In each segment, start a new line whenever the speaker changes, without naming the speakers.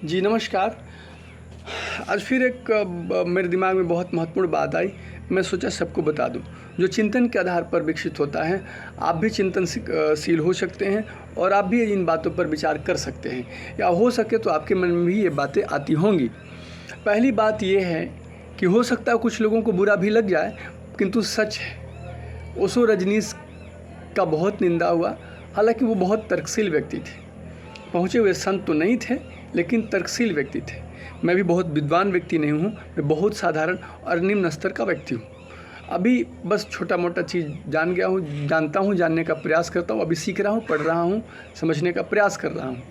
जी नमस्कार। आज फिर एक मेरे दिमाग में बहुत महत्वपूर्ण बात आई। मैं सोचा सबको बता दूं। जो चिंतन के आधार पर विकसित होता है, आप भी शील हो सकते हैं और आप भी इन बातों पर विचार कर सकते हैं, या हो सके तो आपके मन में भी ये बातें आती होंगी। पहली बात ये है कि हो सकता है कुछ लोगों को बुरा भी लग जाए, किंतु सच है ओशो रजनीश का बहुत निंदा हुआ। हालांकि वो बहुत तर्कशील व्यक्ति थे, पहुँचे हुए संत तो नहीं थे लेकिन तर्कशील व्यक्ति थे। मैं भी बहुत विद्वान व्यक्ति नहीं हूँ, मैं बहुत साधारण और निम्न स्तर का व्यक्ति हूँ। अभी बस छोटा मोटा चीज़ जानता हूँ, जानने का प्रयास करता हूँ। अभी सीख रहा हूँ, पढ़ रहा हूँ, समझने का प्रयास कर रहा हूँ।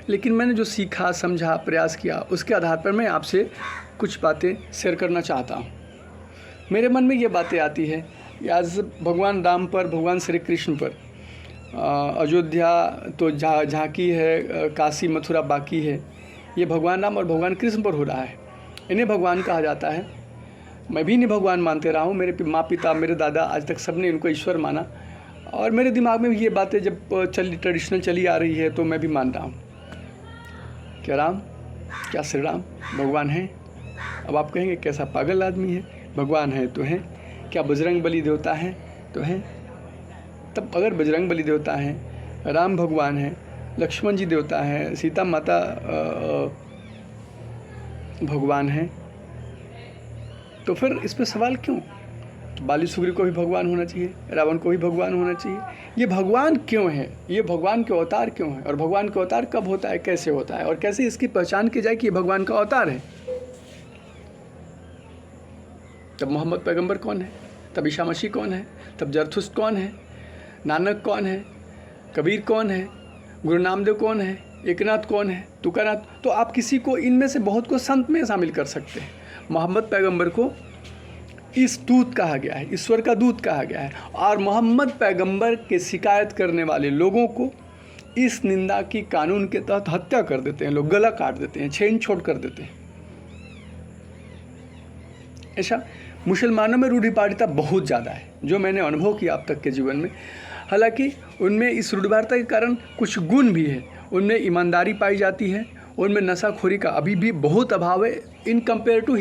लेकिन मैंने जो सीखा, समझा, प्रयास किया, उसके आधार पर मैं आपसे कुछ बातें शेयर करना चाहता हूँ। मेरे मन में ये बातें आती है कि आज भगवान राम पर, भगवान श्री कृष्ण पर, अयोध्या तो झांकी है, काशी मथुरा बाकी है, ये भगवान राम और भगवान कृष्ण पर हो रहा है। इन्हें भगवान कहा जाता है। मैं भी इन्हें भगवान मानते रहा हूँ। मेरे माँ पिता, मेरे दादा, आज तक सबने इनको ईश्वर माना, और मेरे दिमाग में भी ये बातें जब ट्रेडिशनल चली आ रही है तो मैं भी मान रहा हूँ। क्या राम, क्या श्री राम भगवान हैं? अब आप कहेंगे कैसा पागल आदमी है, भगवान है तो हैं। क्या बजरंग बली देवता है तो हैं? तब अगर बजरंग बली देवता हैं, राम भगवान हैं, लक्ष्मण जी देवता हैं, सीता माता भगवान हैं, तो फिर इस पर सवाल क्यों? तो बाली सुग्री को भी भगवान होना चाहिए, रावण को भी भगवान होना चाहिए। ये भगवान क्यों है? ये भगवान के अवतार क्यों है? और भगवान का अवतार कब होता है, कैसे होता है, और कैसे इसकी पहचान की जाए कि ये भगवान का अवतार है? तब मोहम्मद पैगंबर कौन है? तब ईसा मसीह कौन है? तब जरथुस्त कौन है? नानक कौन है? कबीर कौन है? गुरु नामदेव कौन है? एकनाथ कौन है? तुकाराम? तो आप किसी को, इनमें से बहुत को संत में शामिल कर सकते हैं। मोहम्मद पैगंबर को इस दूत कहा गया है, ईश्वर का दूत कहा गया है, और मोहम्मद पैगंबर के शिकायत करने वाले लोगों को इस निंदा की कानून के तहत हत्या कर देते हैं लोग, गला काट देते हैं, छीन छोड़ कर देते हैं। ऐसा मुसलमानों में रूढ़िवादिता बहुत ज़्यादा है, जो मैंने अनुभव किया अब तक के जीवन में। हालांकि उनमें इस रूढ़िवादिता के कारण कुछ गुण भी है। उनमें ईमानदारी पाई जाती है, उनमें नशाखोरी का अभी भी बहुत अभाव है। In compare to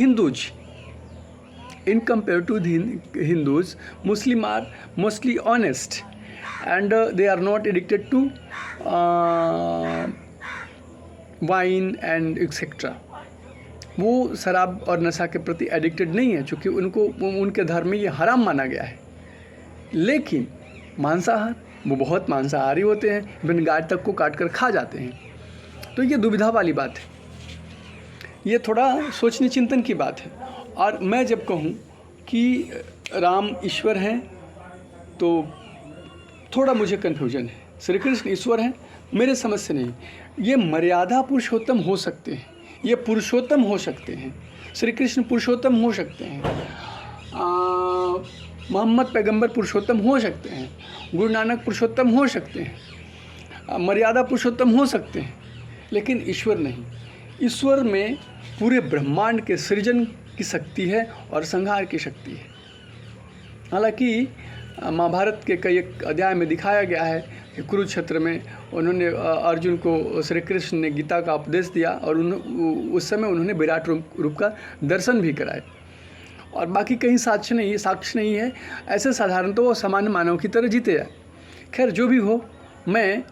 Hindus, Muslim are mostly honest and they are not addicted to wine and etcetera. वो शराब और नशा के प्रति एडिक्टेड नहीं है, चूँकि उनके धर्म में ये हराम माना गया है। लेकिन मांसाहार, वो बहुत मांसाहारी होते हैं, इवन गाय तक को काट कर खा जाते हैं। तो ये दुविधा वाली बात है, ये थोड़ा सोचने चिंतन की बात है। और मैं जब कहूँ कि राम ईश्वर हैं तो थोड़ा मुझे कन्फ्यूजन है। श्री कृष्ण ईश्वर हैं, मेरे समझ से नहीं। ये मर्यादा पुरुषोत्तम हो सकते हैं, ये पुरुषोत्तम हो सकते हैं। श्री कृष्ण पुरुषोत्तम हो सकते हैं, मोहम्मद पैगंबर पुरुषोत्तम हो सकते हैं, गुरु नानक पुरुषोत्तम हो सकते हैं, मर्यादा पुरुषोत्तम हो सकते हैं, लेकिन ईश्वर नहीं। ईश्वर में पूरे ब्रह्मांड के सृजन की शक्ति है और संहार की शक्ति है। हालांकि महाभारत के कई एक अध्याय में दिखाया गया है कि कुरुक्षेत्र में उन्होंने अर्जुन को, श्री कृष्ण ने गीता का उपदेश दिया, और उस समय उन्होंने विराट रूप का दर्शन भी कराए। और बाकी कहीं साक्ष्य नहीं है। ऐसे साधारण तो वो सामान्य मानव की तरह जीते जाए। खैर जो भी हो, मैं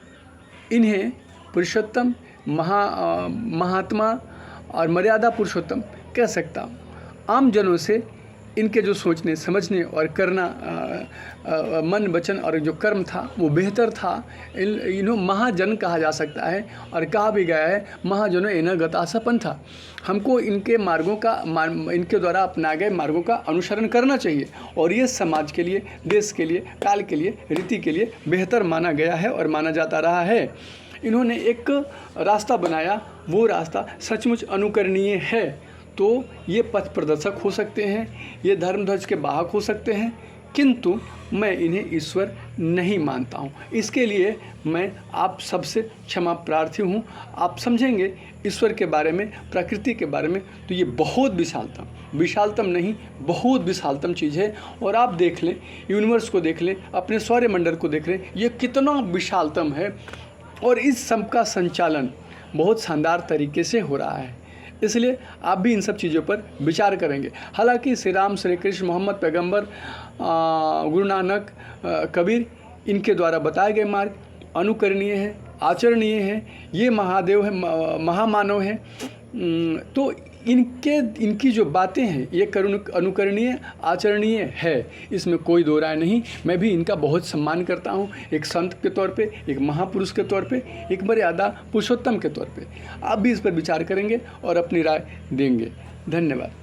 इन्हें पुरुषोत्तम, महात्मा और मर्यादा पुरुषोत्तम कह सकता हूँ। आम जनों से इनके जो सोचने, समझने और करना, मन, वचन और जो कर्म था वो बेहतर था। इन्हों महाजन कहा जा सकता है, और कहा भी गया है महाजनों एन गतासपन था। हमको इनके मार्गों का, इनके द्वारा अपनाए गए मार्गों का अनुसरण करना चाहिए, और ये समाज के लिए, देश के लिए, काल के लिए, रीति के लिए बेहतर माना गया है और माना जाता रहा है। इन्होंने एक रास्ता बनाया, वो रास्ता सचमुच अनुकरणीय है। तो ये पथ प्रदर्शक हो सकते हैं, ये धर्म ध्वज के वाहक हो सकते हैं, किंतु मैं इन्हें ईश्वर नहीं मानता हूँ। इसके लिए मैं आप सबसे क्षमा प्रार्थी हूँ। आप समझेंगे ईश्वर के बारे में, प्रकृति के बारे में, तो ये बहुत विशालतम नहीं, बहुत विशालतम चीज़ है। और आप देख लें, यूनिवर्स को देख लें, अपने सौरमंडल को देख लें, ये कितना विशालतम है। और इस सब का संचालन बहुत शानदार तरीके से हो रहा है। इसलिए आप भी इन सब चीज़ों पर विचार करेंगे। हालांकि श्री राम, श्री कृष्ण, मोहम्मद पैगंबर, गुरु नानक, कबीर, इनके द्वारा बताए गए मार्ग अनुकरणीय है, आचरणीय है, ये महादेव है, महामानव है। तो इनकी जो बातें हैं ये अनुकरणीय, आचरणीय है, इसमें कोई दो राय नहीं। मैं भी इनका बहुत सम्मान करता हूँ, एक संत के तौर पे, एक महापुरुष के तौर पे, एक मर्यादा पुरुषोत्तम के तौर पे। आप भी इस पर विचार करेंगे और अपनी राय देंगे। धन्यवाद।